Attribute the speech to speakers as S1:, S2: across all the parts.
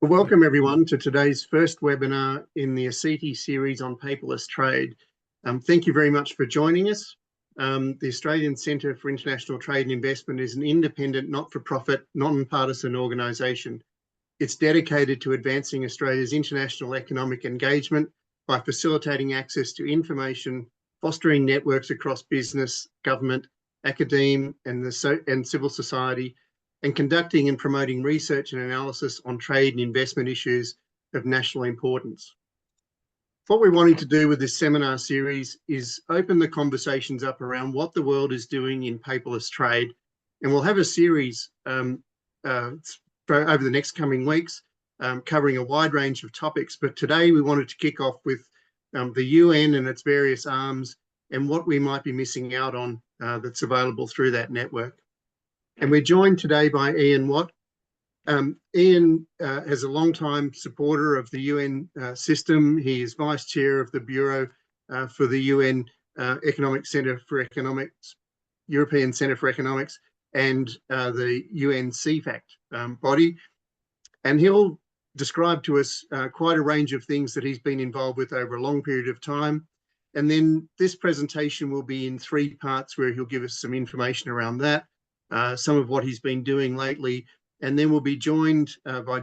S1: Well, welcome everyone to today's first webinar in the ACITI series on paperless trade. Thank you very much for joining us. The Australian Centre for International Trade and Investment is an independent, not-for-profit, non-partisan organisation. It's dedicated to advancing Australia's international economic engagement by facilitating access to information, fostering networks across business, government, academe, and civil society, and conducting and promoting research and analysis on trade and investment issues of national importance. What we're wanting to do with this seminar series is open the conversations up around what the world is doing in paperless trade. And we'll have a series over the next coming weeks covering a wide range of topics. But today we wanted to kick off with the UN and its various arms and what we might be missing out on that's available through that network. And we're joined today by Ian Watt. Ian is a long-time supporter of the UN system. He is Vice Chair of the Bureau for the UN Economic Centre for Economics, European Centre for Economics, and the UN CEFACT body. And he'll describe to us quite a range of things that he's been involved with over a long period of time. And then this presentation will be in three parts where he'll give us some information around that. Some of what he's been doing lately, and then we'll be joined by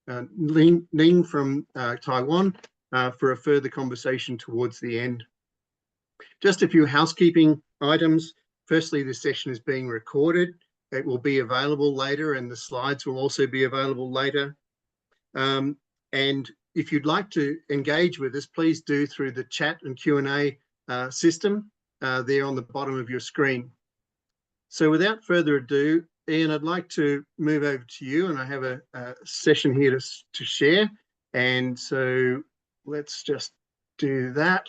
S1: Ning from Taiwan for a further conversation towards the end. Just a few housekeeping items. Firstly, this session is being recorded. It will be available later, and the slides will also be available later. And if you'd like to engage with us, please do through the chat and Q&A system there on the bottom of your screen. So without further ado, Ian, I'd like to move over to you, and I have a session here to share. And so let's just do that.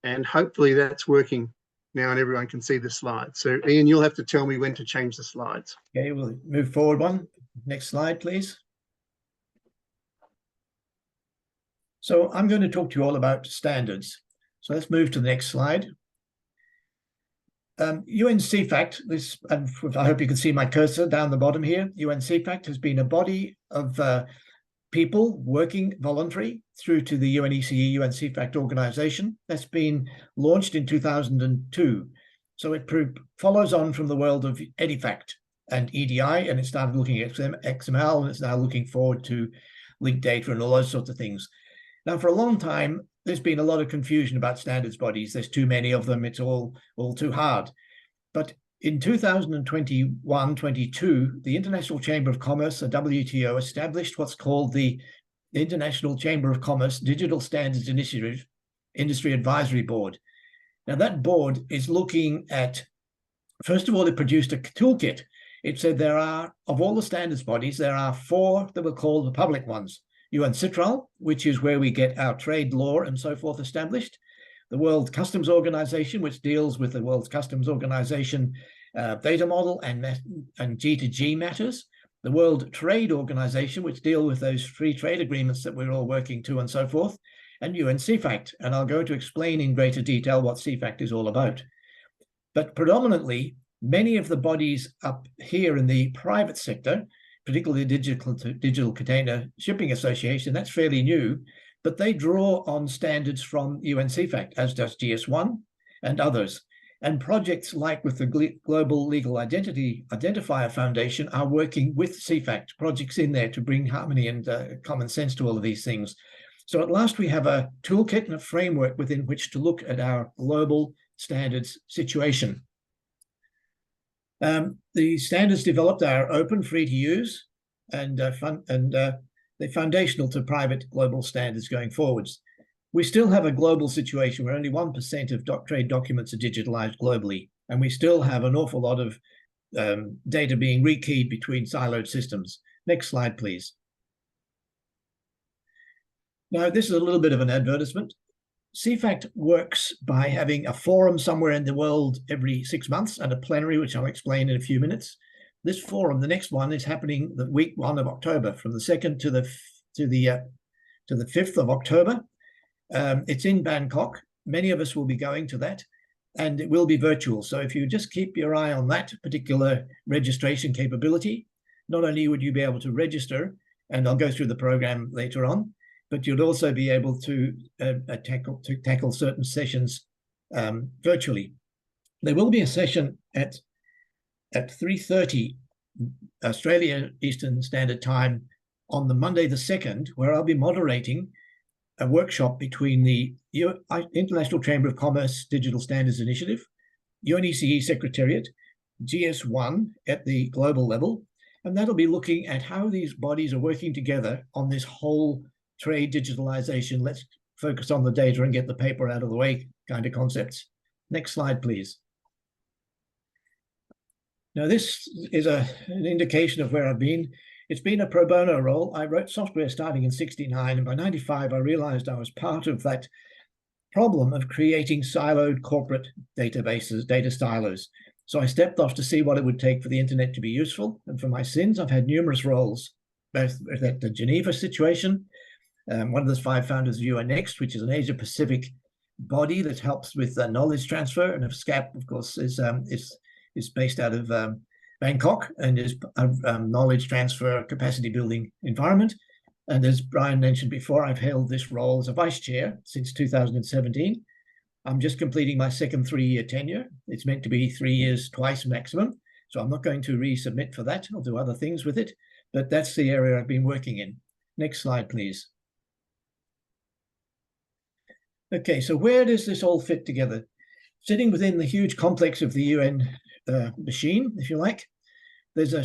S1: And hopefully that's working now and everyone can see the slides. So Ian, you'll have to tell me when to change the slides.
S2: Okay, we'll move forward one. Next slide, please. So I'm going to talk to you all about standards. So let's move to the next slide. UN CEFACT, and I hope you can see my cursor down the bottom here. UN CEFACT has been a body of people working voluntary through to the UNECE UN CEFACT organization that's been launched in 2002. So it follows on from the world of EDIFACT and EDI, and it started looking at XML, and it's now looking forward to linked data and all those sorts of things. Now, for a long time, there's been a lot of confusion about standards bodies. There's too many of them. It's all too hard. But in 2021-22, the International Chamber of Commerce, the WTO, established what's called the International Chamber of Commerce Digital Standards Initiative Industry Advisory Board. Now, that board is looking at, first of all, it produced a toolkit. It said there are, of all the standards bodies, there are 4 that were called the public ones. UNCITRAL, which is where we get our trade law and so forth established. The World Customs Organization, which deals with the World Customs Organization data model and G2G matters. The World Trade Organization, which deal with those free trade agreements that we're all working to and so forth. And UN CEFACT. And I'll go to explain in greater detail what CEFACT is all about. But predominantly, many of the bodies up here in the private sector, particularly the Digital Container Shipping Association, that's fairly new, but they draw on standards from UN CEFACT, as does GS1 and others. And projects like with the Global Legal Identity Identifier Foundation are working with CEFACT, projects in there to bring harmony and common sense to all of these things. So at last we have a toolkit and a framework within which to look at our global standards situation. The standards developed are open, free to use, and they're foundational to private global standards going forwards. We still have a global situation where only 1% of trade documents are digitalized globally, and we still have an awful lot of data being rekeyed between siloed systems. Next slide, please. Now, this is a little bit of an advertisement. CEFACT works by having a forum somewhere in the world every 6 months and a plenary, which I'll explain in a few minutes. This forum, the next one, is happening the week 1 of October, from the 2nd to the 5th of October. It's in Bangkok. Many of us will be going to that, and it will be virtual. So if you just keep your eye on that particular registration capability, not only would you be able to register, and I'll go through the program later on, but you'd also be able to tackle certain sessions virtually. There will be a session at 3:30 Australia Eastern Standard Time on the Monday the 2nd, where I'll be moderating a workshop between the International Chamber of Commerce Digital Standards Initiative, UNECE Secretariat, GS1 at the global level, and that'll be looking at how these bodies are working together on this whole trade digitalization. Let's focus on the data and get the paper out of the way kind of concepts. Next slide, please. Now, this is an indication of where I've been. It's been a pro bono role. I wrote software starting in '69, and by '95, I realized I was part of that problem of creating siloed corporate databases, data silos. So I stepped off to see what it would take for the internet to be useful. And for my sins, I've had numerous roles, both at the Geneva situation. One of the 5 founders of UN-NeXT, which is an Asia-Pacific body that helps with knowledge transfer. And SCAP, of course, is based out of Bangkok and is a knowledge transfer capacity building environment. And as Bryan mentioned before, I've held this role as a vice chair since 2017. I'm just completing my second 3-year tenure. It's meant to be 3 years twice maximum. So I'm not going to resubmit for that. I'll do other things with it, but that's the area I've been working in. Next slide, please. Okay, so where does this all fit together? Sitting within the huge complex of the UN machine, if you like, there's a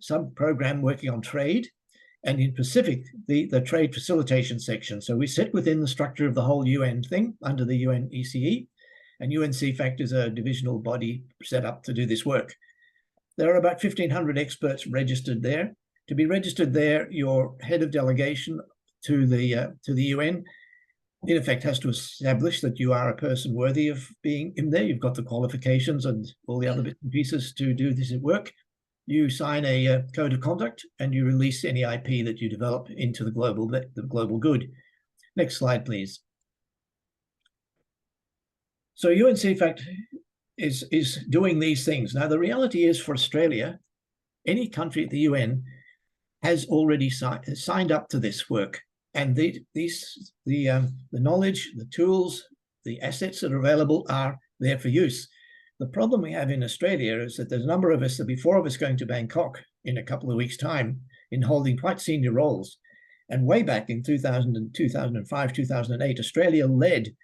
S2: sub-program working on trade, and in Pacific, the trade facilitation section. So we sit within the structure of the whole UN thing under the UNECE, and CEFACT is a divisional body set up to do this work. There are about 1,500 experts registered there. To be registered there, your head of delegation to the UN, in effect, has to establish that you are a person worthy of being in there. You've got the qualifications and all the other bits and pieces to do this work. You sign a code of conduct and you release any IP that you develop into the global good. Next slide, please. So CEFACT is doing these things. Now, the reality is for Australia, any country at the UN has already signed up to this work. And the knowledge, the tools, the assets that are available are there for use. The problem we have in Australia is that there's a number of us, there'll be 4 of us going to Bangkok in a couple of weeks' time in holding quite senior roles. And way back in 2005, 2008, Australia led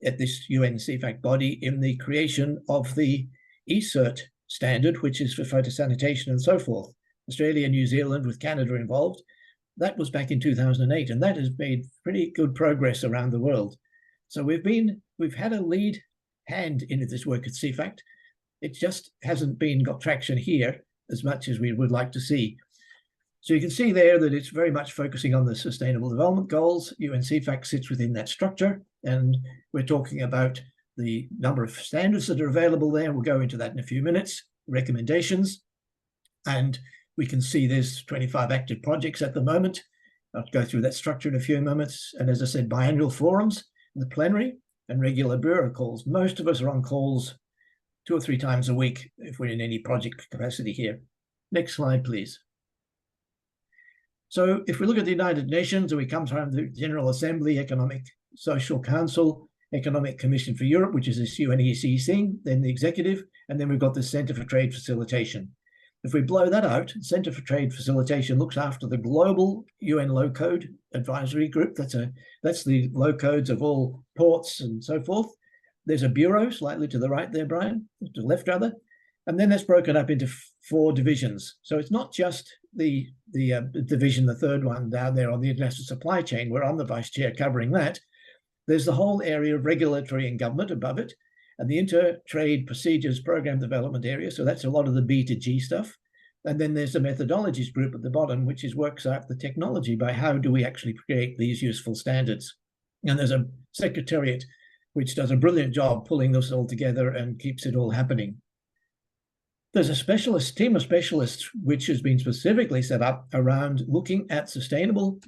S2: at this CEFACT body in the creation of the ECIRT standard, which is for phytosanitation and so forth. Australia, New Zealand, with Canada involved. That was back in 2008, and that has made pretty good progress around the world. So we've had a lead hand into this work at CEFACT. It just hasn't got traction here as much as we would like to see. So you can see there that it's very much focusing on the Sustainable Development Goals. CEFACT sits within that structure, and we're talking about the number of standards that are available there. We'll go into that in a few minutes, recommendations, and we can see there's 25 active projects at the moment. I'll go through that structure in a few moments. And as I said, biannual forums, the plenary, and regular bureau calls. Most of us are on calls 2 or 3 times a week if we're in any project capacity here. Next slide, please. So if we look at the United Nations, and we come from the General Assembly, Economic Social Council, Economic Commission for Europe, which is this UNECE thing, then the executive, and then we've got the Centre for Trade Facilitation. If we blow that out, Centre for Trade Facilitation looks after the global UN low code advisory group. That's the low codes of all ports and so forth. There's a bureau slightly to the right there, Bryan, to the left rather. And then that's broken up into 4 divisions. So it's not just the division, the third one down there on the international supply chain, where I'm the vice chair covering that. There's the whole area of regulatory and government above it, and the Inter-Trade Procedures Program Development area. So that's a lot of the B2G stuff. And then there's the methodologies group at the bottom, which works out the technology by how do we actually create these useful standards. And there's a secretariat which does a brilliant job pulling this all together and keeps it all happening. There's a team of specialists which has been specifically set up around looking at sustainable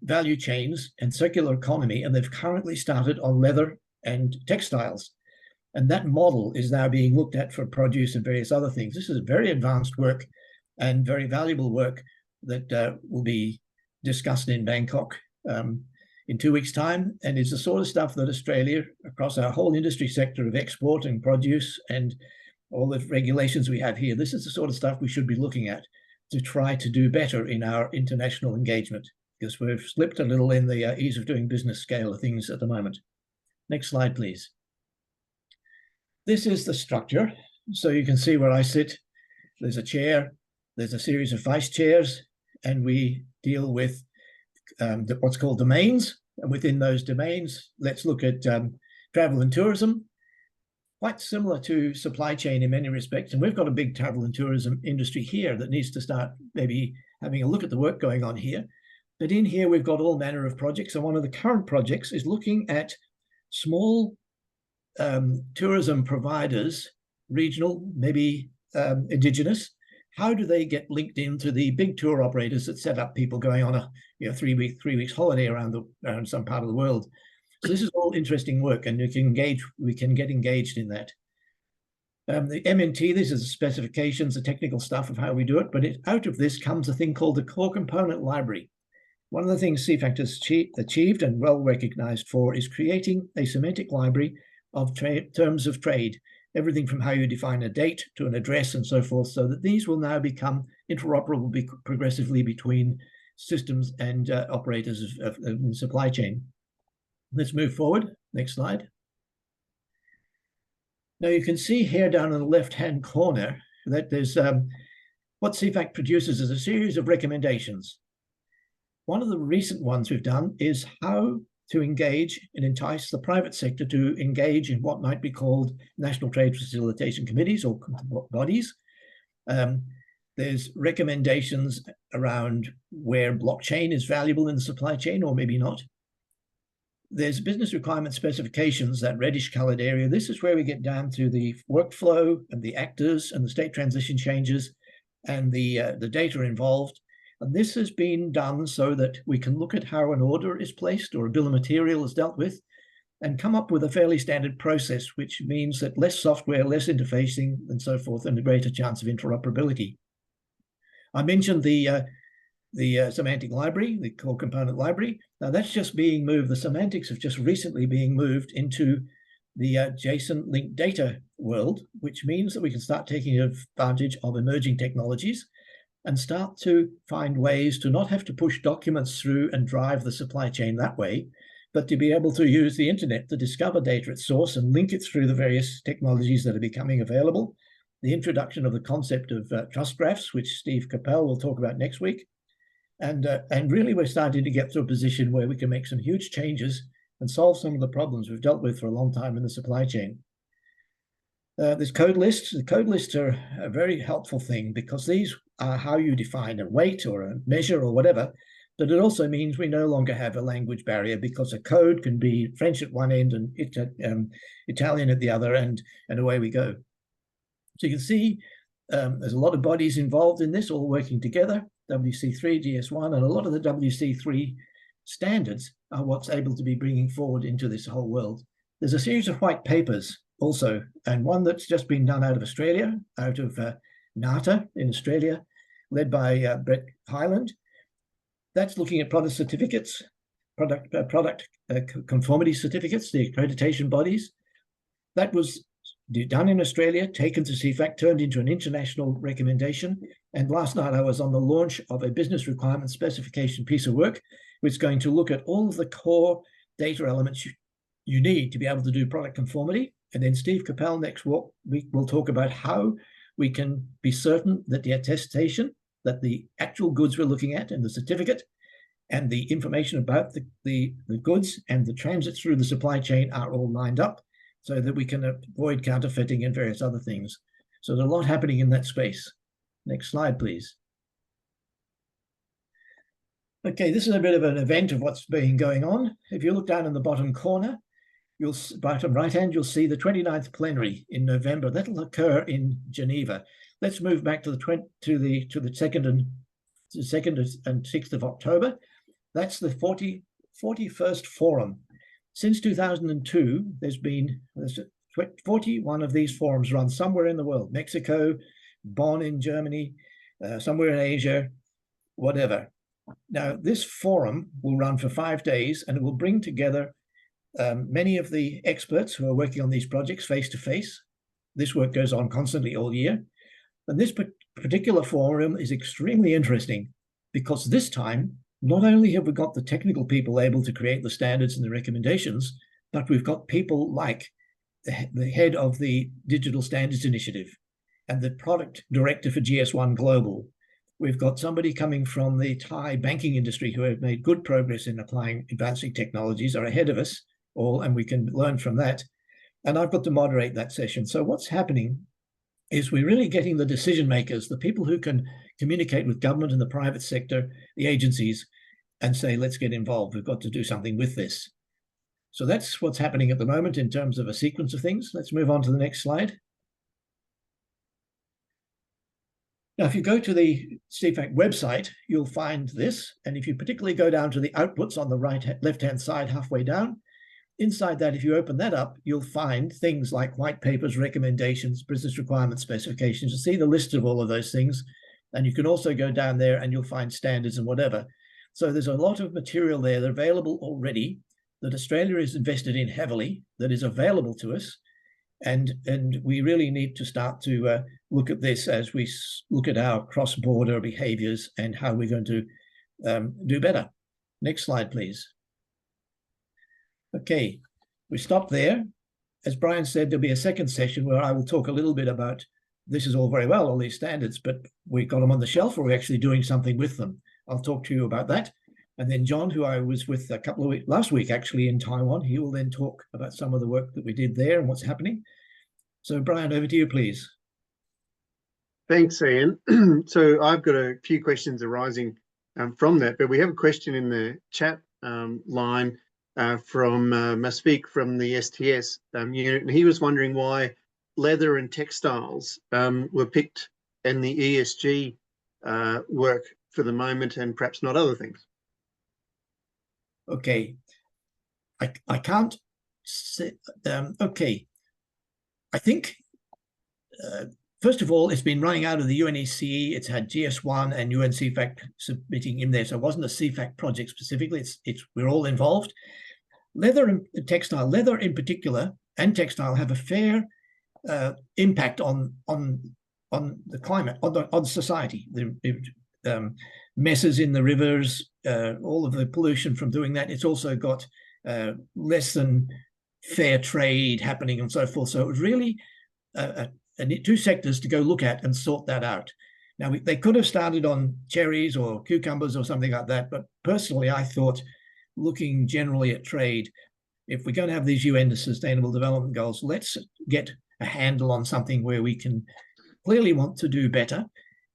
S2: value chains and circular economy, and they've currently started on leather and textiles. And that model is now being looked at for produce and various other things. This is very advanced work and very valuable work that will be discussed in Bangkok in 2 weeks' time. And it's the sort of stuff that Australia, across our whole industry sector of export and produce and all the regulations we have here, this is the sort of stuff we should be looking at to try to do better in our international engagement, because we've slipped a little in the ease of doing business scale of things at the moment. Next slide, please. This is the structure. So you can see where I sit. There's a chair, there's a series of vice chairs, and we deal with what's called domains. And within those domains, let's look at travel and tourism, quite similar to supply chain in many respects. And we've got a big travel and tourism industry here that needs to start maybe having a look at the work going on here. But in here, we've got all manner of projects. And one of the current projects is looking at small tourism providers, regional, maybe indigenous. How do they get linked into the big tour operators that set up people going on a 3 weeks holiday around some part of the world? So this is all interesting work, and we can get engaged in that. The MNT, this is the specifications, the technical stuff of how we do it, but out of this comes a thing called the core component library. One of the things CEFACT has achieved and well recognized for is creating a semantic library of terms of trade, everything from how you define a date to an address and so forth, so that these will now become interoperable progressively between systems and operators of supply chain. Let's move forward. Next slide. Now you can see here down in the left-hand corner that there's what CEFACT produces is a series of recommendations. One of the recent ones we've done is how to engage and entice the private sector to engage in what might be called national trade facilitation committees or bodies. There's recommendations around where blockchain is valuable in the supply chain or maybe not. There's business requirement specifications, that reddish colored area. This is where we get down to the workflow and the actors and the state transition changes and the data involved. And this has been done so that we can look at how an order is placed or a bill of material is dealt with and come up with a fairly standard process, which means that less software, less interfacing and so forth, and a greater chance of interoperability. I mentioned the semantic library, the core component library. Now that's just being moved. The semantics have just recently being moved into the JSON linked data world, which means that we can start taking advantage of emerging technologies and start to find ways to not have to push documents through and drive the supply chain that way, but to be able to use the internet to discover data at source and link it through the various technologies that are becoming available. The introduction of the concept of trust graphs, which Steve Capel will talk about next week. And really we're starting to get to a position where we can make some huge changes and solve some of the problems we've dealt with for a long time in the supply chain. There's code lists. The code lists are a very helpful thing because these are how you define a weight or a measure or whatever, but it also means we no longer have a language barrier because a code can be French at one end and Italian at the other, and away we go. So you can see there's a lot of bodies involved in this, all working together, WC3, GS1, and a lot of the WC3 standards are what's able to be bringing forward into this whole world. There's a series of white papers also, and one that's just been done out of Australia, out of NATA in Australia, led by Brett Hyland. That's looking at product certificates, product conformity certificates, the accreditation bodies. That was done in Australia, taken to CEFACT, turned into an international recommendation. And last night I was on the launch of a business requirement specification piece of work, which is going to look at all of the core data elements you need to be able to do product conformity. And then Steve Capel next week will talk about how we can be certain that the attestation, that the actual goods we're looking at and the certificate and the information about the goods and the transit through the supply chain are all lined up so that we can avoid counterfeiting and various other things. So there's a lot happening in that space. Next slide, please. Okay, this is a bit of an event of what's been going on. If you look down in the bottom corner, bottom right hand, you'll see the 29th plenary in November. That'll occur in Geneva. Let's move back to the 2nd and 6th of October. That's the 41st forum. Since 2002, there's been 41 of these forums run somewhere in the world, Mexico, Bonn in Germany, somewhere in Asia, whatever. Now, this forum will run for 5 days, and it will bring together many of the experts who are working on these projects face to face. This work goes on constantly all year. And this particular forum is extremely interesting because this time, not only have we got the technical people able to create the standards and the recommendations, but we've got people like the head of the Digital Standards Initiative and the product director for GS1 Global. We've got somebody coming from the Thai banking industry who have made good progress in applying advancing technologies, are ahead of us all, and we can learn from that. And I've got to moderate that session. So what's happening is we're really getting the decision makers, the people who can communicate with government and the private sector, the agencies, and say, let's get involved. We've got to do something with this. So that's what's happening at the moment in terms of a sequence of things. Let's move on to the next slide. Now, if you go to the CEFACT website, you'll find this. And if you particularly go down to the outputs on the left-hand side, halfway down, inside that, if you open that up, you'll find things like white papers, recommendations, business requirement specifications. You'll see the list of all of those things. And you can also go down there and you'll find standards and whatever. So there's a lot of material there that are available already, that Australia is invested in heavily, that is available to us. And we really need to start to look at this as we look at our cross-border behaviors and how we're going to do better. Next slide, please. Okay, we stop there. As Bryan said, there'll be a second session where I will talk a little bit about, this is all very well, all these standards, but we got them on the shelf, or we're actually doing something with them. I'll talk to you about that. And then John, who I was with a couple of weeks, last week actually in Taiwan, he will then talk about some of the work that we did there and what's happening. So Bryan, over to you, please.
S1: Thanks, Ian. So I've got a few questions arising from that, but we have a question in the chat line from Masfiq from the STS unit, and he was wondering why leather and textiles were picked in the ESG work for the moment and perhaps not other things.
S2: Okay, I can't say, okay. I think, first of all, it's been running out of the UNECE. It's had GS1 and UN CEFACT submitting in there. So it wasn't a CEFACT project specifically. We're all involved. Leather and textile, leather in particular, and textile have a fair impact on the climate, on society. The messes in the rivers, all of the pollution from doing that. It's also got less than fair trade happening and so forth. So it was really two sectors to go look at and sort that out. Now, they could have started on cherries or cucumbers or something like that. But personally, I thought, looking generally at trade, if we're going to have these UN Sustainable Development Goals, let's get a handle on something where we can clearly want to do better.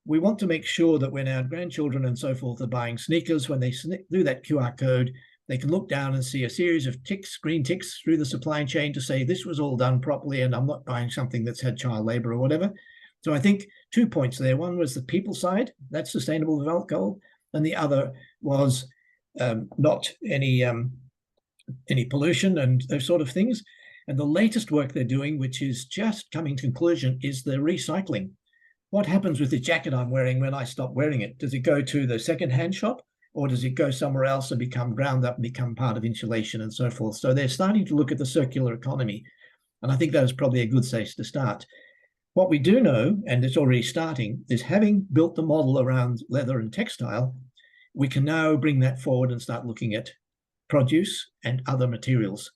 S2: We want to make sure that when our grandchildren and so forth are buying sneakers, when they do that QR code, they can look down and see a series of ticks, green ticks through the supply chain to say this was all done properly and I'm not buying something that's had child labor or whatever. So I think 2 points there. One was the people side, that's Sustainable Development Goal, and the other was not any pollution and those sort of things. And the latest work they're doing, which is just coming to conclusion, is the recycling. What happens with the jacket I'm wearing when I stop wearing it? Does it go to the second-hand shop? Or does it go somewhere else and become ground up and become part of insulation and so forth? So they're starting to look at the circular economy. And I think that is probably a good place to start. What we do know, and it's already starting, is having built the model around leather and textile, we can now bring that forward and start looking at produce and other materials.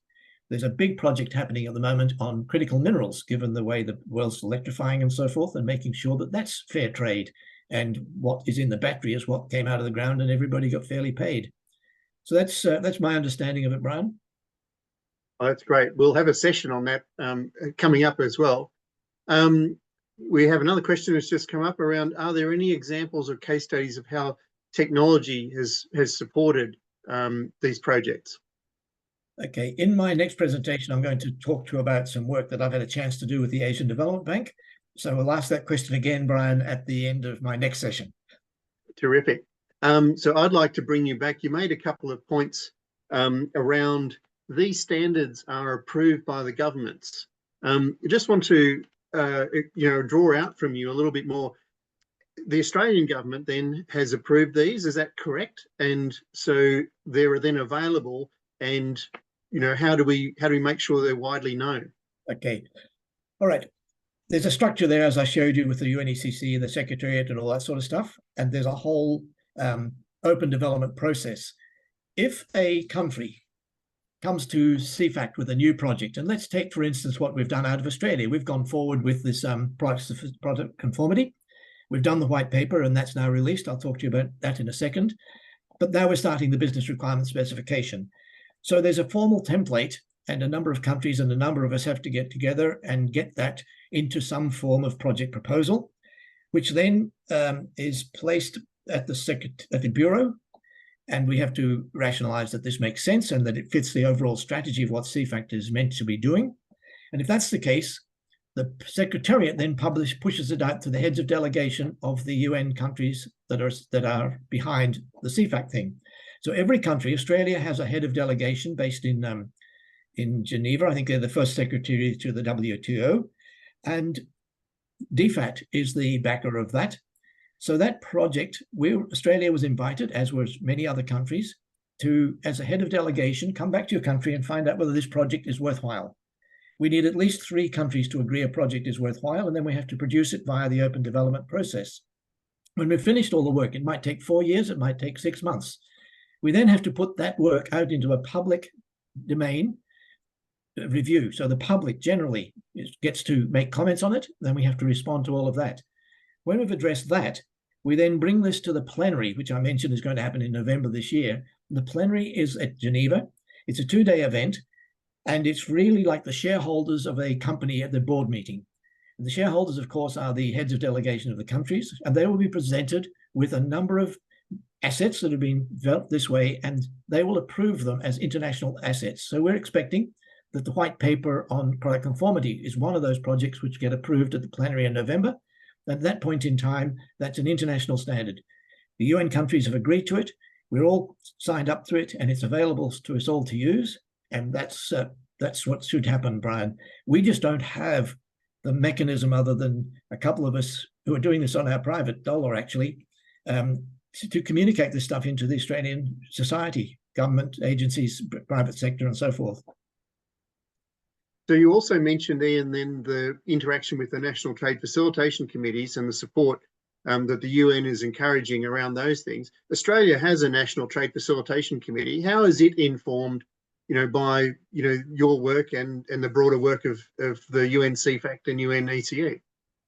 S2: There's a big project happening at the moment on critical minerals, given the way the world's electrifying and so forth, and making sure that that's fair trade. And what is in the battery is what came out of the ground, and everybody got fairly paid. So that's my understanding of it, Bryan.
S1: Oh, that's great. We'll have a session on that coming up as well. We have another question that's just come up around, are there any examples or case studies of how technology has supported these projects?
S2: Okay, in my next presentation, I'm going to talk to you about some work that I've had a chance to do with the Asian Development Bank. So we'll ask that question again, Bryan, at the end of my next session.
S1: Terrific. So I'd like to bring you back. You made a couple of points around these standards are approved by the governments. I just want to draw out from you a little bit more. The Australian government then has approved these, is that correct? And so they're then available, and how do we make sure they're widely known?
S2: Okay, all right. There's a structure there, as I showed you, with the UNECC, the Secretariat, and all that sort of stuff. And there's a whole open development process. If a country comes to CEFACT with a new project, and let's take, for instance, what we've done out of Australia. We've gone forward with this product conformity. We've done the white paper, and that's now released. I'll talk to you about that in a second. But now we're starting the business requirement specification. So there's a formal template, and a number of countries and a number of us have to get together and get that into some form of project proposal, which then is placed at the Bureau. And we have to rationalize that this makes sense and that it fits the overall strategy of what CEFACT is meant to be doing. And if that's the case, the Secretariat then pushes it out to the heads of delegation of the UN countries that are behind the CEFACT thing. So every country, Australia has a head of delegation based in Geneva. I think they're the first secretary to the WTO. And DFAT is the backer of that. So that project, Australia was invited, as was many other countries, to, as a head of delegation, come back to your country and find out whether this project is worthwhile. We need at least 3 countries to agree a project is worthwhile, and then we have to produce it via the open development process. When we've finished all the work, it might take 4 years, it might take 6 months. We then have to put that work out into a public domain review. So the public generally gets to make comments on it, then we have to respond to all of that. When we've addressed that, we then bring this to the plenary, which I mentioned is going to happen in November this year. The plenary is at Geneva. It's a 2-day event, and it's really like the shareholders of a company at the board meeting. And the shareholders, of course, are the heads of delegation of the countries, and they will be presented with a number of assets that have been developed this way, and they will approve them as international assets. So we're expecting that the white paper on product conformity is one of those projects which get approved at the plenary in November. At that point in time, that's an international standard. The UN countries have agreed to it. We're all signed up to it, and it's available to us all to use. And that's what should happen, Brian. We just don't have the mechanism, other than a couple of us who are doing this on our private dollar, actually, to communicate this stuff into the Australian society, government agencies, private sector, and so forth.
S1: So you also mentioned, Ian, then the interaction with the National Trade Facilitation Committees and the support that the UN is encouraging around those things. Australia has a National Trade Facilitation Committee. How is it informed, by your work and the broader work of the UN CEFACT and UN ACITI?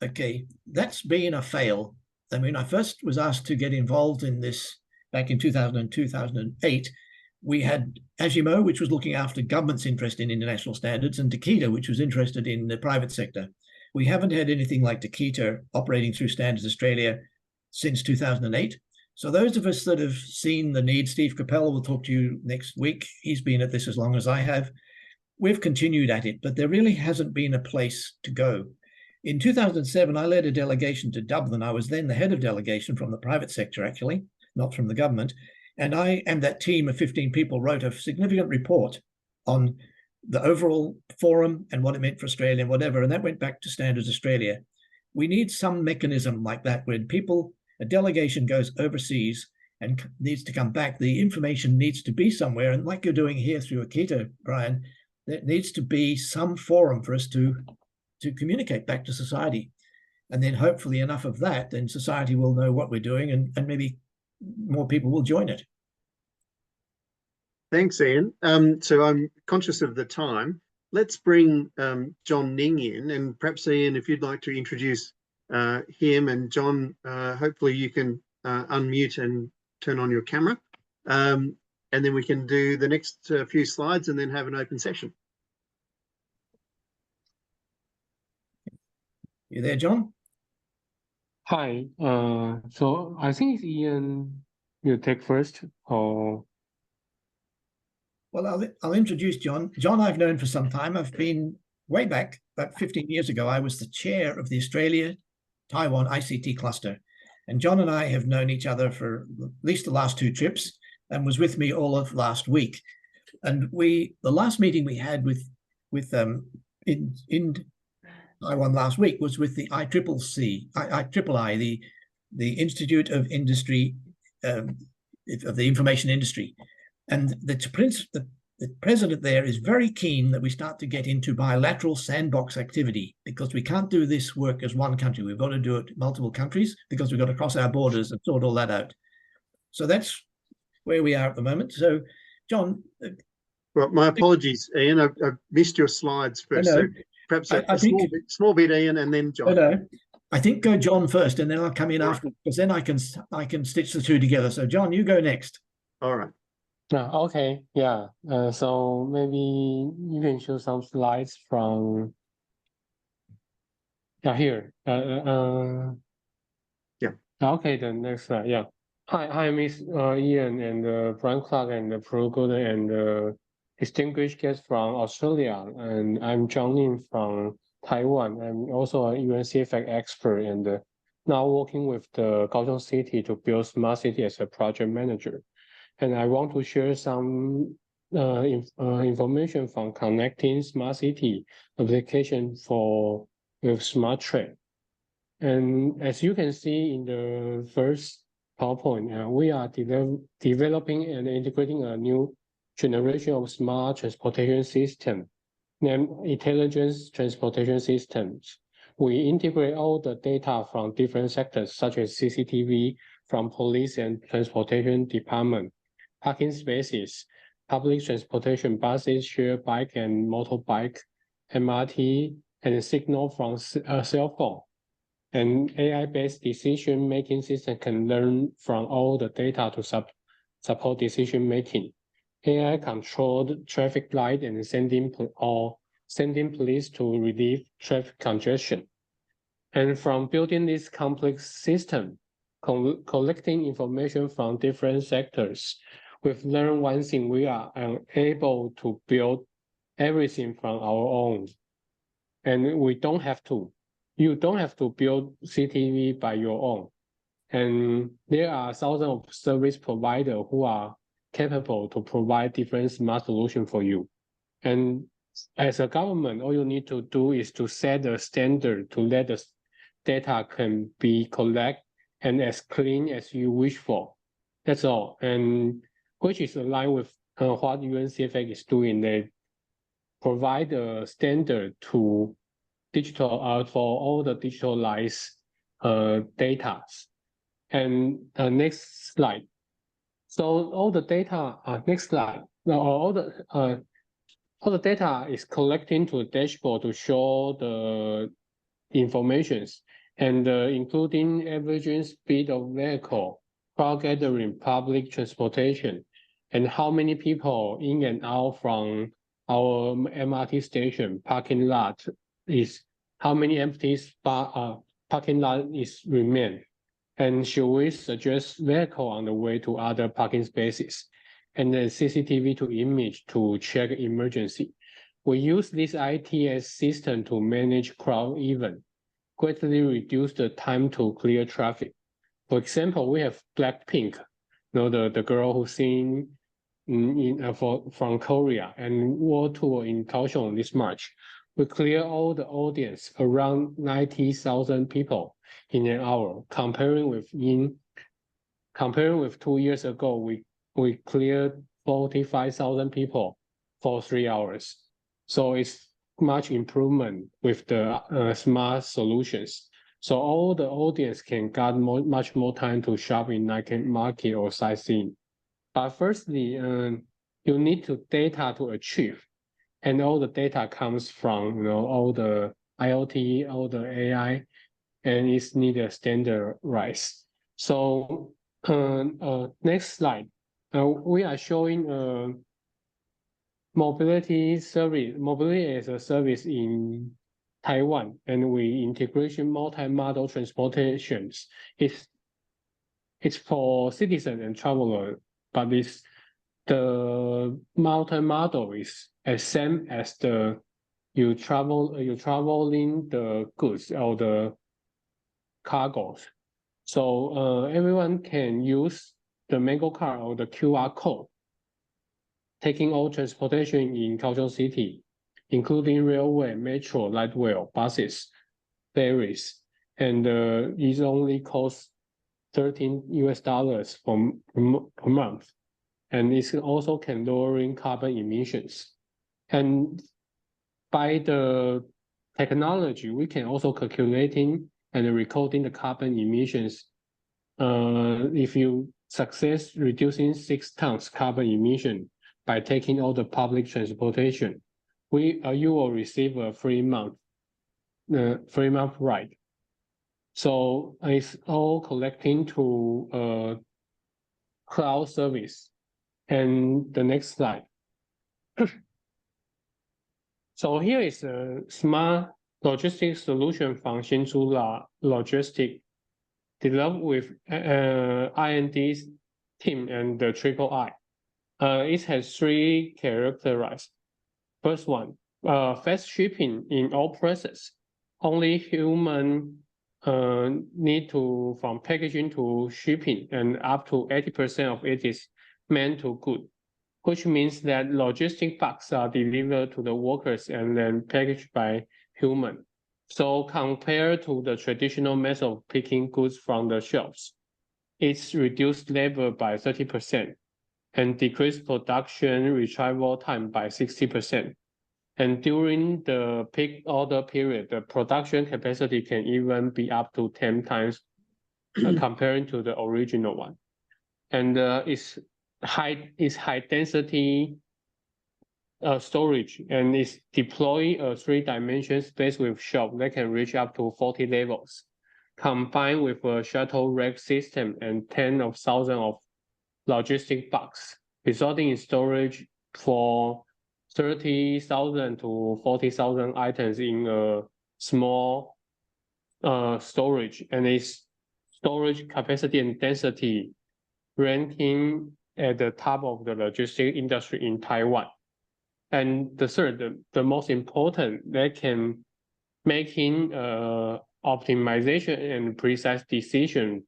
S2: Okay, that's been a fail. I mean, I first was asked to get involved in this back in 2000 and 2008. We had ASIMO, which was looking after government's interest in international standards, and Takeda, which was interested in the private sector. We haven't had anything like Takeda operating through Standards Australia since 2008. So those of us that have seen the need, Steve Capella will talk to you next week. He's been at this as long as I have. We've continued at it, but there really hasn't been a place to go. In 2007, I led a delegation to Dublin. I was then the head of delegation from the private sector, actually, not from the government. And I and that team of 15 people wrote a significant report on the overall forum and what it meant for Australia and whatever. And that went back to Standards Australia. We need some mechanism like that when a delegation goes overseas and needs to come back. The information needs to be somewhere. And like you're doing here through ACITI, Brian, there needs to be some forum for us to communicate back to society. And then hopefully enough of that, then society will know what we're doing, and maybe more people will join it.
S1: Thanks, Ian. So I'm conscious of the time. Let's bring John Ning in, and perhaps, Ian, if you'd like to introduce him, and John, hopefully you can unmute and turn on your camera, and then we can do the next few slides and then have an open session.
S2: You there, John?
S3: Hi. So I think Ian, you take first, or...
S2: Well, I'll introduce John. John, I've known for some time. I've been way back, about 15 years ago. I was the chair of the Australia-Taiwan ICT cluster. And John and I have known each other for at least the last 2 trips, and was with me all of last week. And the last meeting we had with in Taiwan last week was with the IIII, the Institute of Industry, of the Information Industry. And the president there is very keen that we start to get into bilateral sandbox activity, because we can't do this work as one country. We've got to do it multiple countries, because we've got to cross our borders and sort all that out. So that's where we are at the moment. So, John.
S1: Well, my apologies, Ian. I missed your slides first. So perhaps a small bit, Ian, and then John.
S2: No. I think go John first, and then I'll come in after, because then I can stitch the two together. So, John, you go next.
S1: All right.
S3: Okay. Yeah. So maybe you can show some slides from. Yeah. Here. Yeah. Okay. The next slide. Yeah. Hi, Miss Ian and Bryan Clark and Pro Golden and distinguished guests from Australia. And I'm John Ning from Taiwan. I'm also a UN CEFACT expert and now working with the Kaohsiung City to build smart city as a project manager. And I want to share some information from connecting smart city application with smart trade. And as you can see in the first PowerPoint, we are developing and integrating a new generation of smart transportation system named Intelligence Transportation Systems. We integrate all the data from different sectors, such as CCTV from police and transportation department, parking spaces, public transportation buses, shared bike and motorbike, MRT, and signal from a cell phone. And AI-based decision-making system can learn from all the data to support decision-making. AI controlled traffic light and sending police to relieve traffic congestion. And from building this complex system, collecting information from different sectors, we've learned one thing: we are unable to build everything from our own. And we don't have to. You don't have to build CTV by your own. And there are thousands of service providers who are capable to provide different smart solutions for you. And as a government, all you need to do is to set a standard to let the data can be collected and as clean as you wish for. That's all. And which is aligned with what UN CEFACT is doing. They provide a standard to digital for all the digitalized data. And next slide. So all the data, next slide. All the data is collecting to a dashboard to show the informations, and including averaging speed of vehicle, crowd gathering, public transportation, and how many people in and out from our MRT station, parking lot is, how many empty parking lot is remain, and should we suggest vehicle on the way to other parking spaces, and then CCTV to image to check emergency. We use this ITS system to manage crowd event, greatly reduce the time to clear traffic. For example, we have Blackpink, the girl who sing from Korea and world tour in Kaohsiung this March. We clear all the audience, around 90,000 people in an hour. Comparing with 2 years ago, we cleared 45,000 people for 3 hours. So it's much improvement with the smart solutions. So all the audience can get much more time to shop in market or sightseeing. But firstly, you need to data to achieve. And all the data comes from all the IoT, all the AI, and it's needed standardized. So next slide. We are showing mobility service. Mobility as a service in Taiwan, and we integration multi-modal transportations. It's for citizens and travelers, but the multi-modal is as same as you traveling the goods or the cargos. So everyone can use the Mango card or the QR code, taking all transportation in Kaohsiung City. including railway, metro, light rail, buses, ferries, and it only costs $13 per month, and it also can lowering carbon emissions. And by the technology, we can also calculating and recording the carbon emissions. If you success reducing 6 tons carbon emission by taking all the public transportation, you will receive a free month ride. So it's all collecting to cloud service. And the next slide. So here is a smart logistics solution function to logistic developed with I&D's team and the III. It has 3 characteristics. First one, fast shipping in all processes. Only human need to from packaging to shipping, and up to 80% of it is man to good, which means that logistic boxes are delivered to the workers and then packaged by human. So compared to the traditional method of picking goods from the shelves, it's reduced labor by 30% and decreased production retrieval time by 60%. And during the peak order period, the production capacity can even be up to 10 times comparing to the original one. And it's high density storage, and it's deploy a 3-dimensional space with shelf that can reach up to 40 levels, combined with a shuttle rack system and 10,000 of logistic boxes, resulting in storage for 30,000 to 40,000 items in a small storage, and its storage capacity and density ranking at the top of the logistic industry in Taiwan. And the third, the most important, they can making optimization and precise decision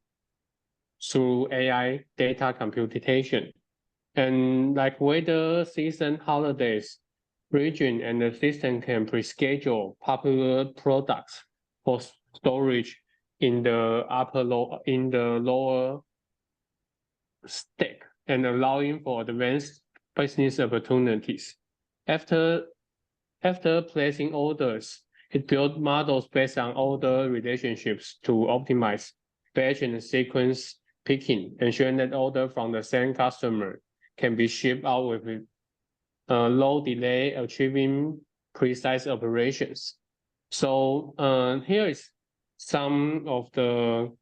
S3: through AI data computation. And like weather, season, holidays, region, and the system can pre-schedule popular products for storage in the lower stack, and allowing for advanced business opportunities. After placing orders, it built models based on order relationships to optimize batch and sequence picking, ensuring that order from the same customer can be shipped out with low delay, achieving precise operations. So here is some of the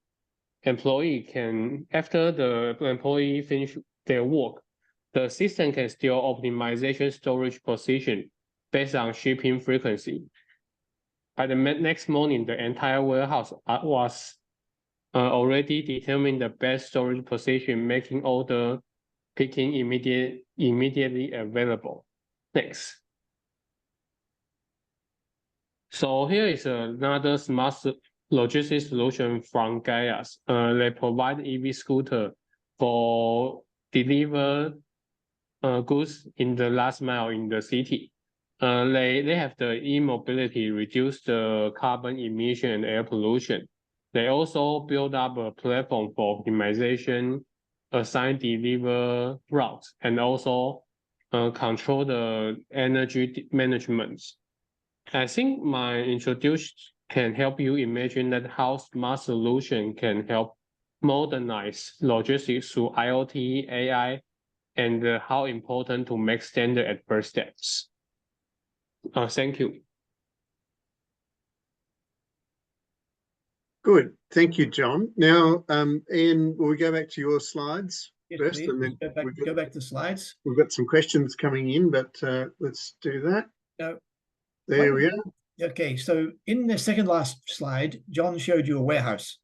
S3: employee can, after the employee finish their work, the system can still optimization storage position based on shipping frequency. By the next morning, the entire warehouse was already determined the best storage position, making order picking immediately available. Next. So here is another smart logistics solution from Gaia's. They provide EV scooter for deliver goods in the last mile in the city. They have the e-mobility, reduce the carbon emission and air pollution. They also build up a platform for optimization, assign deliver routes, and also control the energy management. I think my introduction can help you imagine that how smart solution can help modernize logistics through IoT, AI, and how important to make standard at first steps. Thank you.
S1: Good. Thank you, John. Now, Ian, will we go back to your slides first?
S2: And then go back to the slides.
S1: We've got some questions coming in, but let's do that.
S2: No.
S1: There we are.
S2: Okay, so in the second last slide, John showed you a warehouse,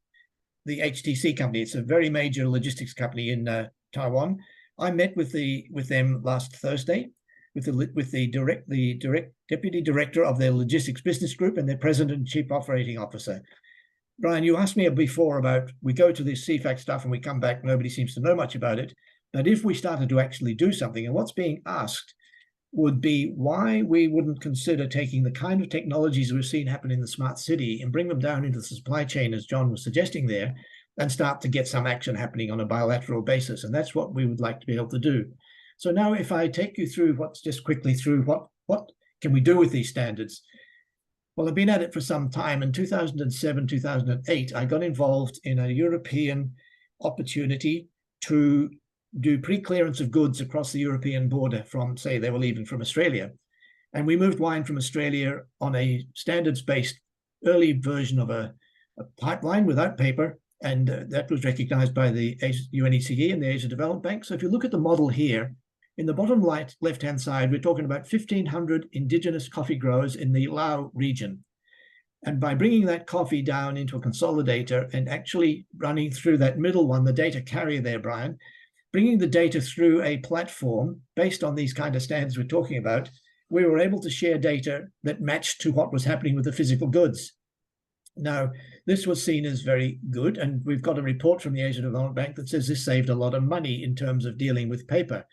S2: the HTC company. It's a very major logistics company in Taiwan. I met with them last Thursday, with the deputy director of their logistics business group and their president and chief operating officer. Bryan, you asked me before about, we go to this CEFACT stuff and we come back, nobody seems to know much about it. But if we started to actually do something, and what's being asked would be why we wouldn't consider taking the kind of technologies we've seen happen in the smart city and bring them down into the supply chain, as John was suggesting there, and start to get some action happening on a bilateral basis. And that's what we would like to be able to do. So now if I take you through just quickly through what can we do with these standards? Well, I've been at it for some time. In 2007, 2008, I got involved in a European opportunity to do pre-clearance of goods across the European border from, say, they were leaving from Australia. And we moved wine from Australia on a standards-based early version of a pipeline without paper. And that was recognized by the UNECE and the Asia Development Bank. So if you look at the model here, in the bottom left-hand side, we're talking about 1,500 indigenous coffee growers in the Lao region. And by bringing that coffee down into a consolidator and actually running through that middle one, the data carrier there, Bryan, bringing the data through a platform based on these kind of standards we're talking about, we were able to share data that matched to what was happening with the physical goods. Now, this was seen as very good, and we've got a report from the Asia Development Bank that says this saved a lot of money in terms of dealing with paper.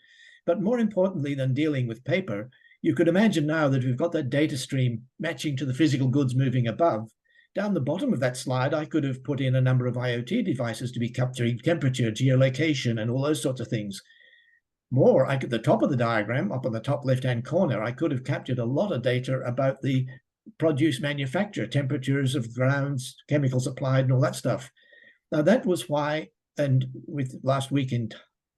S2: But more importantly than dealing with paper, you could imagine now that we've got that data stream matching to the physical goods moving above. Down the bottom of that slide, I could have put in a number of IoT devices to be capturing temperature, geolocation, and all those sorts of things. More, at the top of the diagram, up on the top left-hand corner, I could have captured a lot of data about the produce manufacture, temperatures of grounds, chemicals applied, and all that stuff. Now, that was why, and with last week in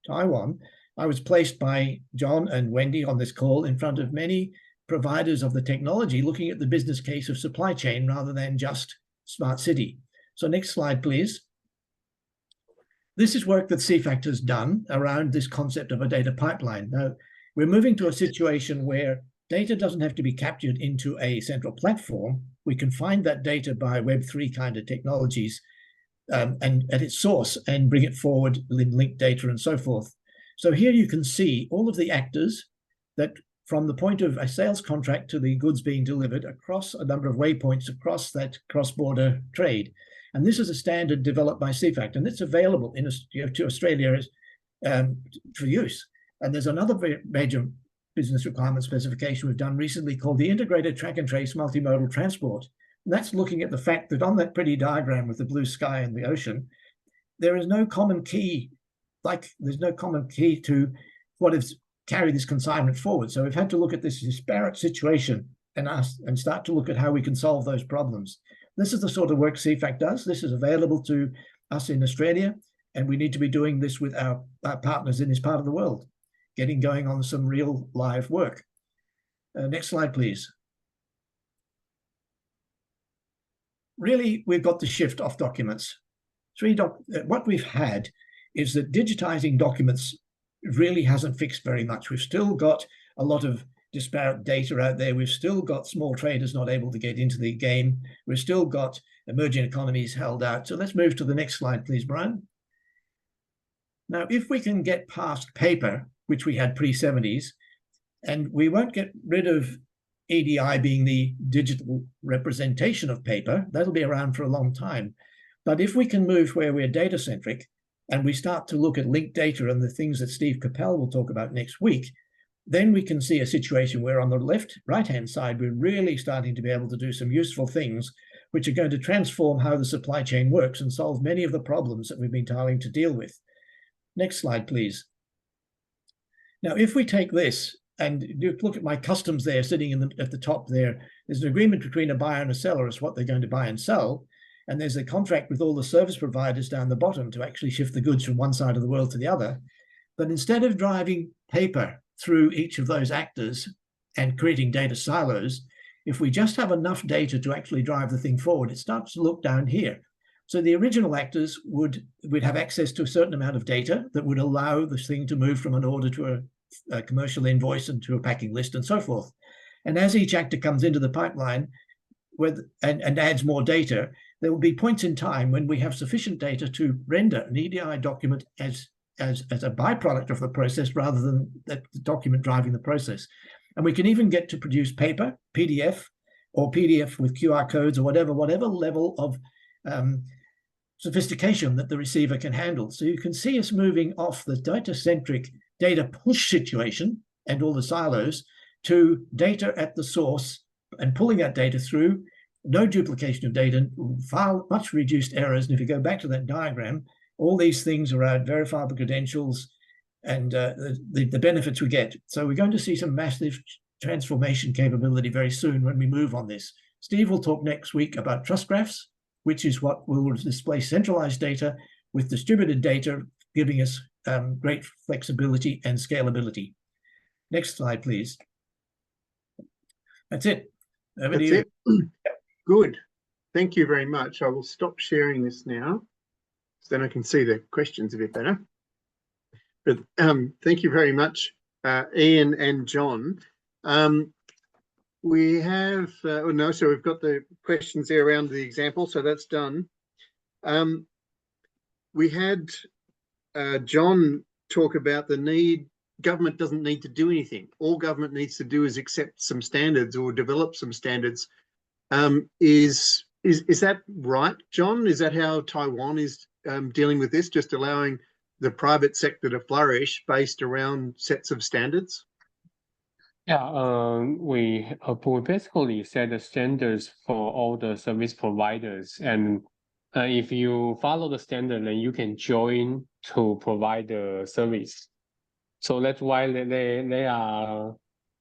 S2: Taiwan, I was placed by John and Wendy on this call in front of many providers of the technology looking at the business case of supply chain rather than just smart city. So next slide, please. This is work that CEFACT has done around this concept of a data pipeline. Now, we're moving to a situation where data doesn't have to be captured into a central platform. We can find that data by Web3 kind of technologies and at its source and bring it forward in linked data and so forth. So here you can see all of the actors that from the point of a sales contract to the goods being delivered across a number of waypoints across that cross-border trade. And this is a standard developed by CEFACT, and it's available to Australia for use. And there's another major business requirement specification we've done recently called the Integrated Track and Trace Multimodal Transport. And that's looking at the fact that on that pretty diagram with the blue sky and the ocean, there is no common key, there's no common key to what is carry this consignment forward. So we've had to look at this disparate situation and start to look at how we can solve those problems. This is the sort of work CEFACT does. This is available to us in Australia, and we need to be doing this with our partners in this part of the world, getting going on some real live work. Next slide, please. Really, we've got to shift off documents. What we've had is that digitizing documents really hasn't fixed very much. We've still got a lot of disparate data out there. We've still got small traders not able to get into the game. We've still got emerging economies held out. So let's move to the next slide, please, Bryan. Now, if we can get past paper, which we had pre-70s, and we won't get rid of EDI being the digital representation of paper, that'll be around for a long time. But if we can move where we're data-centric and we start to look at linked data and the things that Steve Capel will talk about next week, then we can see a situation where on the right-hand side, we're really starting to be able to do some useful things which are going to transform how the supply chain works and solve many of the problems that we've been trying to deal with. Next slide, please. Now, if we take this and you look at my customs there sitting at the top there, there's an agreement between a buyer and a seller as what they're going to buy and sell. And there's a contract with all the service providers down the bottom to actually shift the goods from one side of the world to the other. But instead of driving paper through each of those actors and creating data silos, if we just have enough data to actually drive the thing forward, it starts to look down here. So the original actors would have access to a certain amount of data that would allow this thing to move from an order to a commercial invoice and to a packing list and so forth. And as each actor comes into the pipeline and adds more data, there will be points in time when we have sufficient data to render an EDI document as a byproduct of the process rather than the document driving the process. And we can even get to produce paper, PDF, or PDF with QR codes or whatever level of sophistication that the receiver can handle. So you can see us moving off the data-centric data push situation and all the silos to data at the source and pulling that data through, no duplication of data, far much reduced errors. And if you go back to that diagram, all these things around verifiable credentials and the benefits we get. So we're going to see some massive transformation capability very soon when we move on this. Steve will talk next week about trust graphs, which is what will display centralized data with distributed data, giving us great flexibility and scalability. Next slide, please. That's it. Over to you.
S1: It. Good. Thank you very much. I will stop sharing this now, so then I can see the questions a bit better. But thank you very much, Ian and John. We have, so we've got the questions there around the example, so that's done. We had John talk about the need. Government doesn't need to do anything. All government needs to do is accept some standards or develop some standards. Is that right, John? Is that how Taiwan is dealing with this, just allowing the private sector to flourish based around sets of standards?
S3: Yeah, we basically set the standards for all the service providers, and if you follow the standard, then you can join to provide the service. So that's why they are,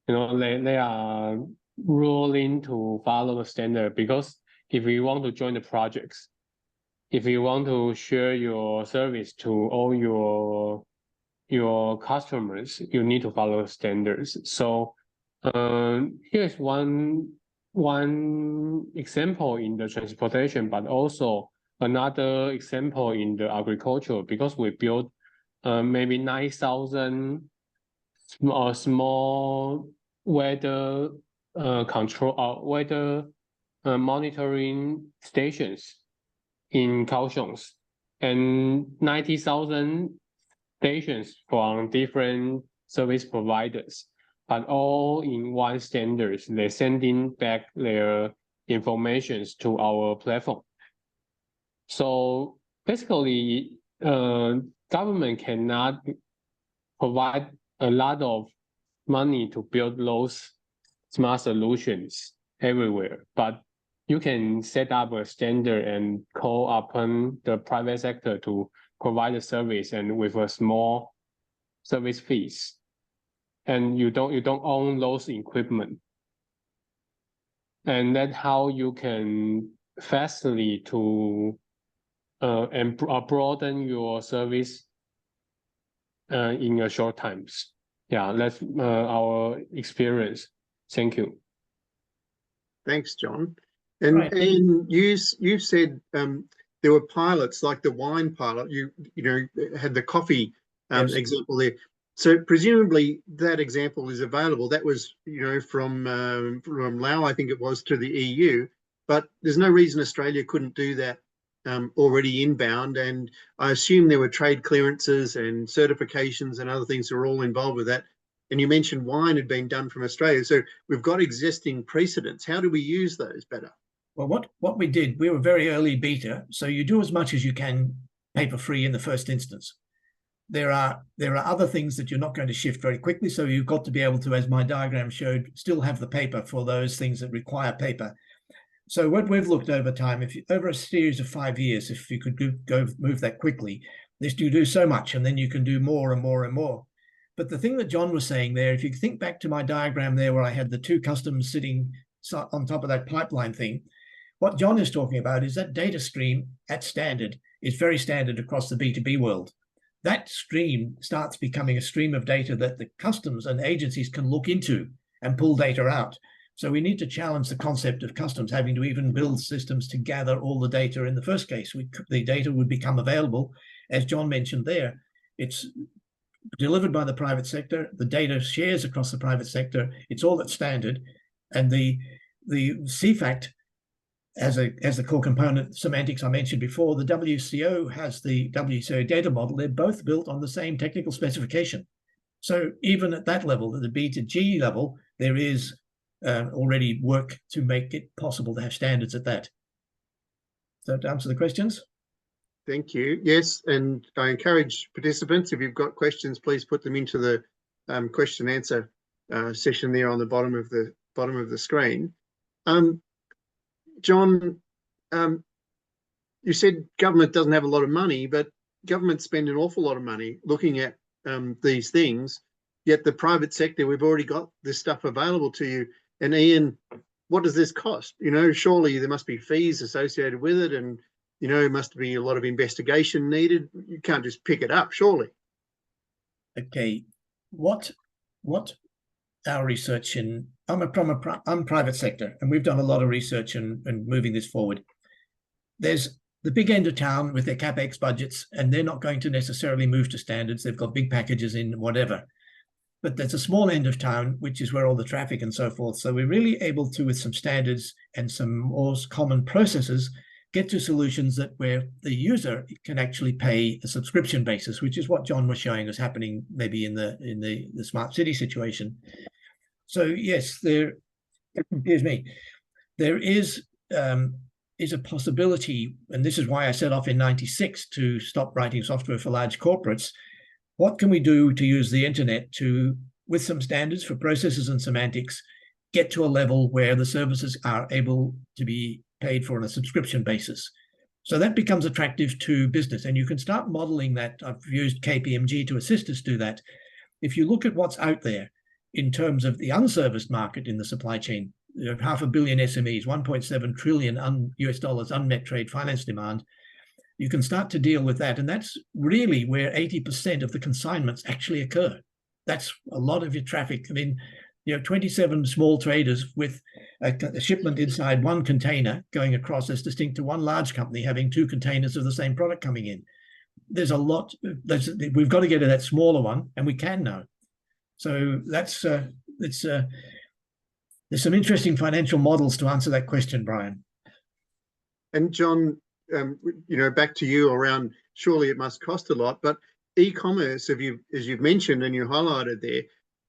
S3: they are ruling to follow the standard, because if you want to join the projects, if you want to share your service to all your customers, you need to follow the standards. So here's one example in the transportation, but also another example in the agriculture, because we built maybe 9,000 small weather weather monitoring stations in Kaohsiung, and 90,000 stations from different service providers, but all in one standard. They're sending back their informations to our platform. So basically, government cannot provide a lot of money to build those smart solutions everywhere, but you can set up a standard and call upon the private sector to provide a service, and with a small service fees, and you don't own those equipment, and that's how you can fastly to and broaden your service in a short times. Yeah, that's our experience. Thank you.
S1: Thanks, John. And
S2: Right.
S1: Ian, you said there were pilots, like the wine pilot. You had the coffee
S2: Yes.
S1: example there. So presumably that example is available. That was from Laos, I think it was, to the EU. But there's no reason Australia couldn't do that already inbound. And I assume there were trade clearances and certifications and other things that were all involved with that. And you mentioned wine had been done from Australia. So we've got existing precedents. How do we use those better?
S2: Well, what we did, we were very early beta, so you do as much as you can paper-free in the first instance. There are other things that you're not going to shift very quickly, so you've got to be able to, as my diagram showed, still have the paper for those things that require paper. So what we've looked over time, over a series of 5 years, if you could go move that quickly, you do so much, and then you can do more and more and more. But the thing that John was saying there, if you think back to my diagram there where I had the two customs sitting on top of that pipeline thing, what John is talking about is that data stream at standard is very standard across the B2B world. That stream starts becoming a stream of data that the customs and agencies can look into and pull data out. So we need to challenge the concept of customs having to even build systems to gather all the data in the first case. The data would become available, as John mentioned there. It's delivered by the private sector. The data shares across the private sector. It's all at standard. And the CEFACT, as the core component semantics I mentioned before, the WCO has the WCO data model. They're both built on the same technical specification. So even at that level, at the B2G level, there is already work to make it possible to have standards at that. So to answer the questions?
S1: Thank you. Yes, and I encourage participants, if you've got questions, please put them into the question answer session there on the bottom of the screen. John, you said government doesn't have a lot of money, but government spend an awful lot of money looking at these things. Yet the private sector, we've already got this stuff available to you. And Ian, what does this cost? You know, surely there must be fees associated with it, and you know, must be a lot of investigation needed. You can't just pick it up, surely.
S2: Okay, what our research in, I'm private sector, and we've done a lot of research and moving this forward. There's the big end of town with their CapEx budgets, and they're not going to necessarily move to standards. They've got big packages in whatever. But there's a small end of town, which is where all the traffic and so forth. So we're really able to, with some standards and some more common processes, get to solutions that where the user can actually pay a subscription basis, which is what John was showing us happening maybe in the smart city situation. So yes, there is a possibility, and this is why I set off in '96 to stop writing software for large corporates. What can we do to use the internet to, with some standards for processes and semantics, get to a level where the services are able to be paid for on a subscription basis? So that becomes attractive to business, and you can start modeling that. I've used KPMG to assist us do that. If you look at what's out there in terms of the unserviced market in the supply chain, you know, 500 million SMEs, 1.7 trillion US dollars unmet trade finance demand, you can start to deal with that. And that's really where 80% of the consignments actually occur. That's a lot of your traffic. I mean, you know, 27 small traders with a shipment inside one container going across as distinct to one large company having 2 containers of the same product coming in. There's a lot. We've got to get to that smaller one, and we can now. So that's there's some interesting financial models to answer that question, Bryan.
S1: And John, you know, back to you around, surely it must cost a lot, but e-commerce, as you've mentioned and you highlighted there,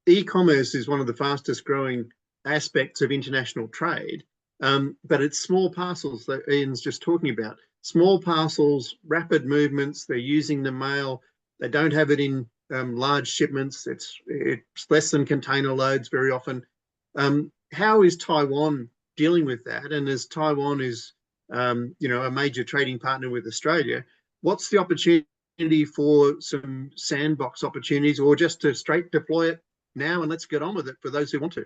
S1: e-commerce is one of the fastest growing aspects of international trade, but it's small parcels that Ian's just talking about. Small parcels, rapid movements, they're using the mail, they don't have it in large shipments, it's less than container loads very often. How is Taiwan dealing with that? And as Taiwan is you know, a major trading partner with Australia, what's the opportunity for some sandbox opportunities, or just to straight deploy it now and let's get on with it for those who want to?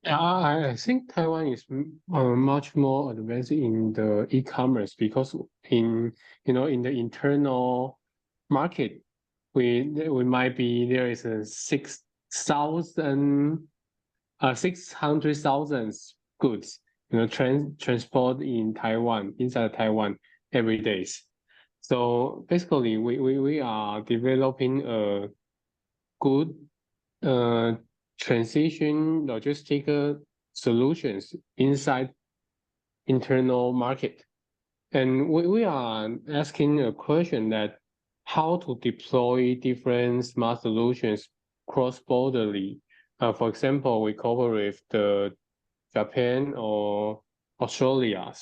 S3: I think Taiwan is much more advanced in the e-commerce, because in the internal market, we might be, there is a 600,000 goods, you know, transport in Taiwan, inside Taiwan every day. So basically, we are developing a good transition logistical solutions inside internal market. And we are asking a question that how to deploy different smart solutions cross-borderly. For example, we cooperate with the Japan or Australia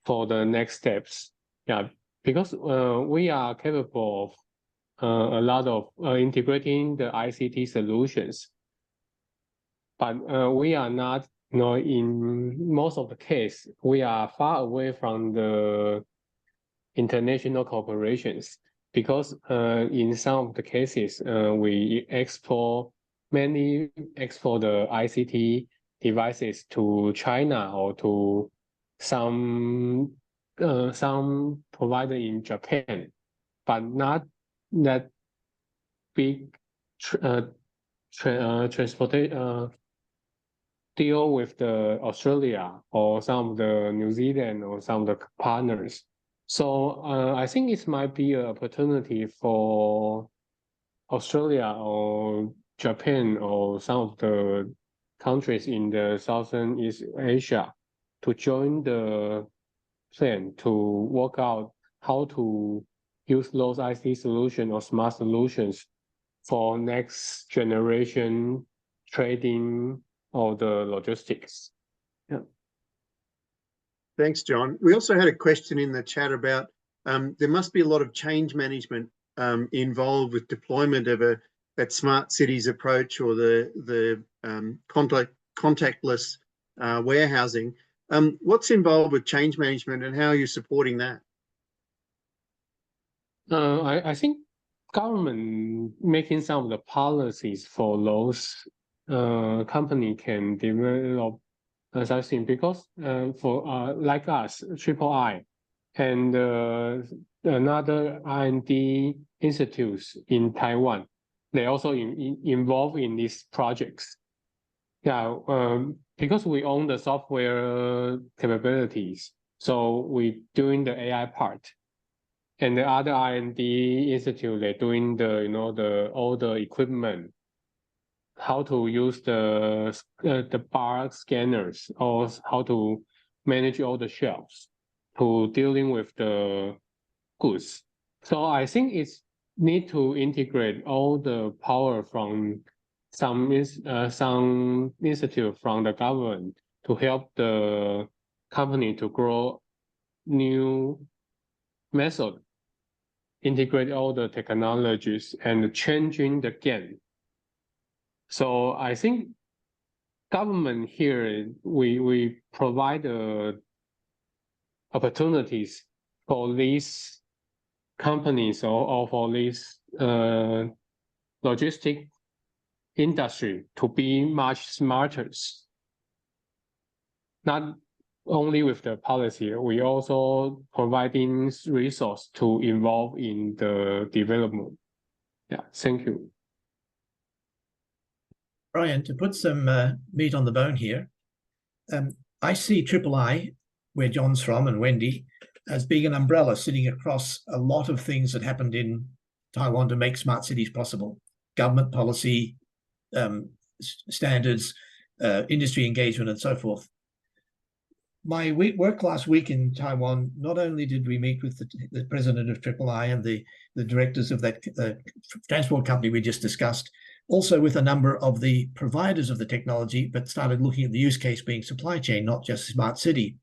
S3: for the next steps. Yeah, because we are capable of a lot of integrating the ICT solutions, but we are not, you know, in most of the case, we are far away from the international corporations, because in some of the cases, we mainly export the ICT devices to China or to some provider in Japan, but not that big transportation deal with the Australia or some of the New Zealand or some of the partners. So I think it might be an opportunity for Australia or Japan or some of the countries in the Southeast Asia to join the plan to work out how to use those ICT solutions or smart solutions for next generation trading of the logistics. Yeah.
S1: Thanks, John. We also had a question in the chat about there must be a lot of change management involved with deployment of a that smart cities approach or the contactless warehousing. What's involved with change management and how are you supporting that?
S3: I think government making some of the policies for those company can develop something, because for like us, III and another R&D institutes in Taiwan, they also involved in these projects. Yeah, because we own the software capabilities, so we doing the AI part. And the other R&D institute, they're doing the all the equipment, how to use the bar scanners, or how to manage all the shelves, to dealing with the goods. So I think it's need to integrate all the power from some institute from the government to help the company to grow new method, integrate all the technologies and changing the game. So I think government here, we provide opportunities for these companies or for this logistic industry to be much smarter. Not only with the policy, we also providing resource to involve in the development. Yeah, thank you.
S2: Bryan, to put some meat on the bone here, I see III, where John's from, and Wendy, as being an umbrella sitting across a lot of things that happened in Taiwan to make smart cities possible. Government policy, standards, industry engagement, and so forth. My work last week in Taiwan, not only did we meet with the president of III and the directors of that transport company we just discussed, also with a number of the providers of the technology, but started looking at the use case being supply chain, not just smart city.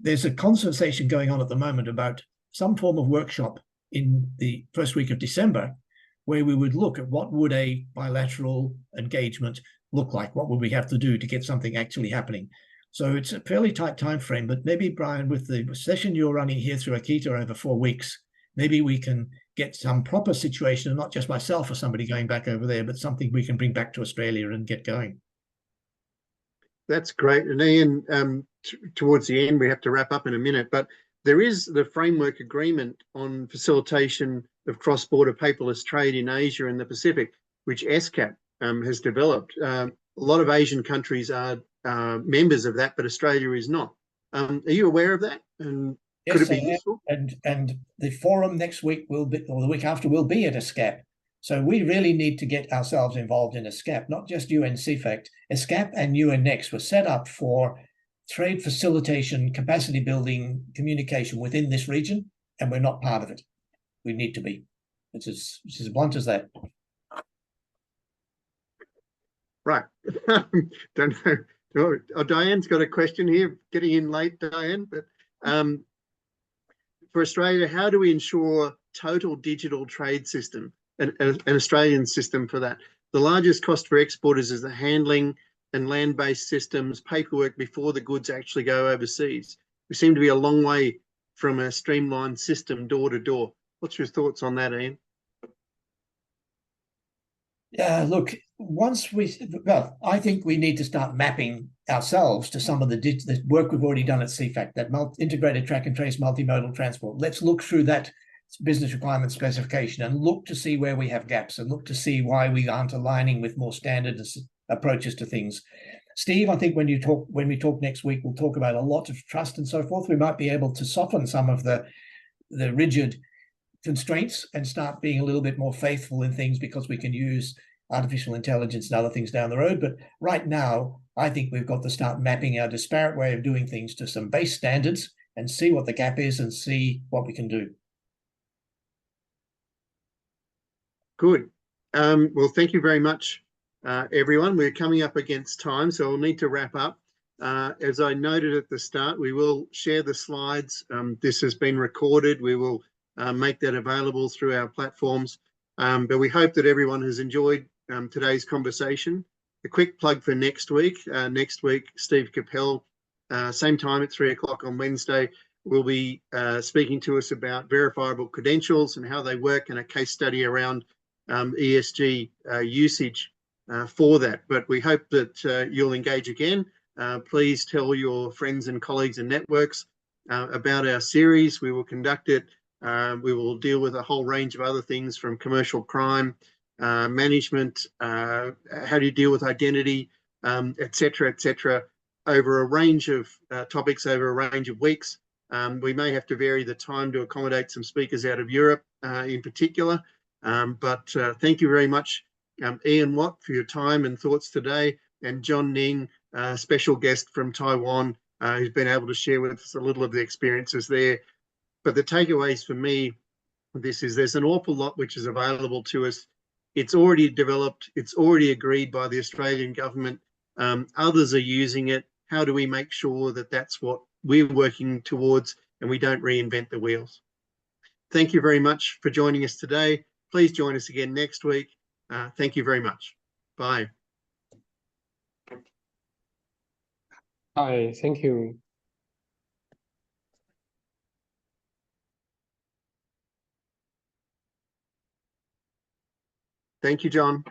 S2: There's a conversation going on at the moment about some form of workshop in the first week of December, where we would look at what would a bilateral engagement look like, what would we have to do to get something actually happening. So it's a fairly tight time frame, but maybe, Bryan, with the session you're running here through ACITI over 4 weeks, maybe we can get some proper situation, and not just myself or somebody going back over there, but something we can bring back to Australia and get going.
S1: That's great. And Ian, towards the end, we have to wrap up in a minute, but there is the framework agreement on facilitation of cross-border paperless trade in Asia and the Pacific, which ESCAP has developed. A lot of Asian countries are members of that, but Australia is not. Are you aware of that? And
S2: yes,
S1: could it be useful?
S2: And the forum next week will be, or the week after, will be at ESCAP. So we really need to get ourselves involved in ESCAP, not just UN CEFACT. ESCAP and UN Next were set up for trade facilitation, capacity building, communication within this region, and we're not part of it. We need to be. It's as blunt as that.
S1: Right. Don't know. Oh, Diane's got a question here, getting in late, Diane. But for Australia, how do we ensure total digital trade system, an Australian system for that? The largest cost for exporters is the handling and land-based systems, paperwork before the goods actually go overseas. We seem to be a long way from a streamlined system door to door. What's your thoughts on that, Ian?
S2: Look, I think we need to start mapping ourselves to some of the work we've already done at CEFACT, that integrated track and trace multimodal transport. Let's look through that business requirement specification and look to see where we have gaps and look to see why we aren't aligning with more standard approaches to things. Steve, I think when we talk next week, we'll talk about a lot of trust and so forth. We might be able to soften some of the rigid constraints and start being a little bit more faithful in things, because we can use artificial intelligence and other things down the road. But right now, I think we've got to start mapping our disparate way of doing things to some base standards and see what the gap is and see what we can do.
S1: Good. Well, thank you very much, everyone. We're coming up against time, so we'll need to wrap up. As I noted at the start, we will share the slides. This has been recorded. We will make that available through our platforms. But we hope that everyone has enjoyed today's conversation. A quick plug for next week. Next week, Steve Capel, same time at 3 o'clock on Wednesday, will be speaking to us about verifiable credentials and how they work, and a case study around ESG usage for that. But we hope that you'll engage again. Please tell your friends and colleagues and networks about our series. We will conduct it. We will deal with a whole range of other things, from commercial crime, management, how do you deal with identity, etc., over a range of topics over a range of weeks. We may have to vary the time to accommodate some speakers out of Europe in particular. But thank you very much, Ian Watt, for your time and thoughts today, and John Ning, special guest from Taiwan, who's been able to share with us a little of the experiences there. But the takeaways for me, this is there's an awful lot which is available to us. It's already developed. It's already agreed by the Australian government. Others are using it. How do we make sure that that's what we're working towards and we don't reinvent the wheels? Thank you very much for joining us today. Please join us again next week. Thank you very much. Bye.
S3: Hi, thank you.
S1: Thank you, John.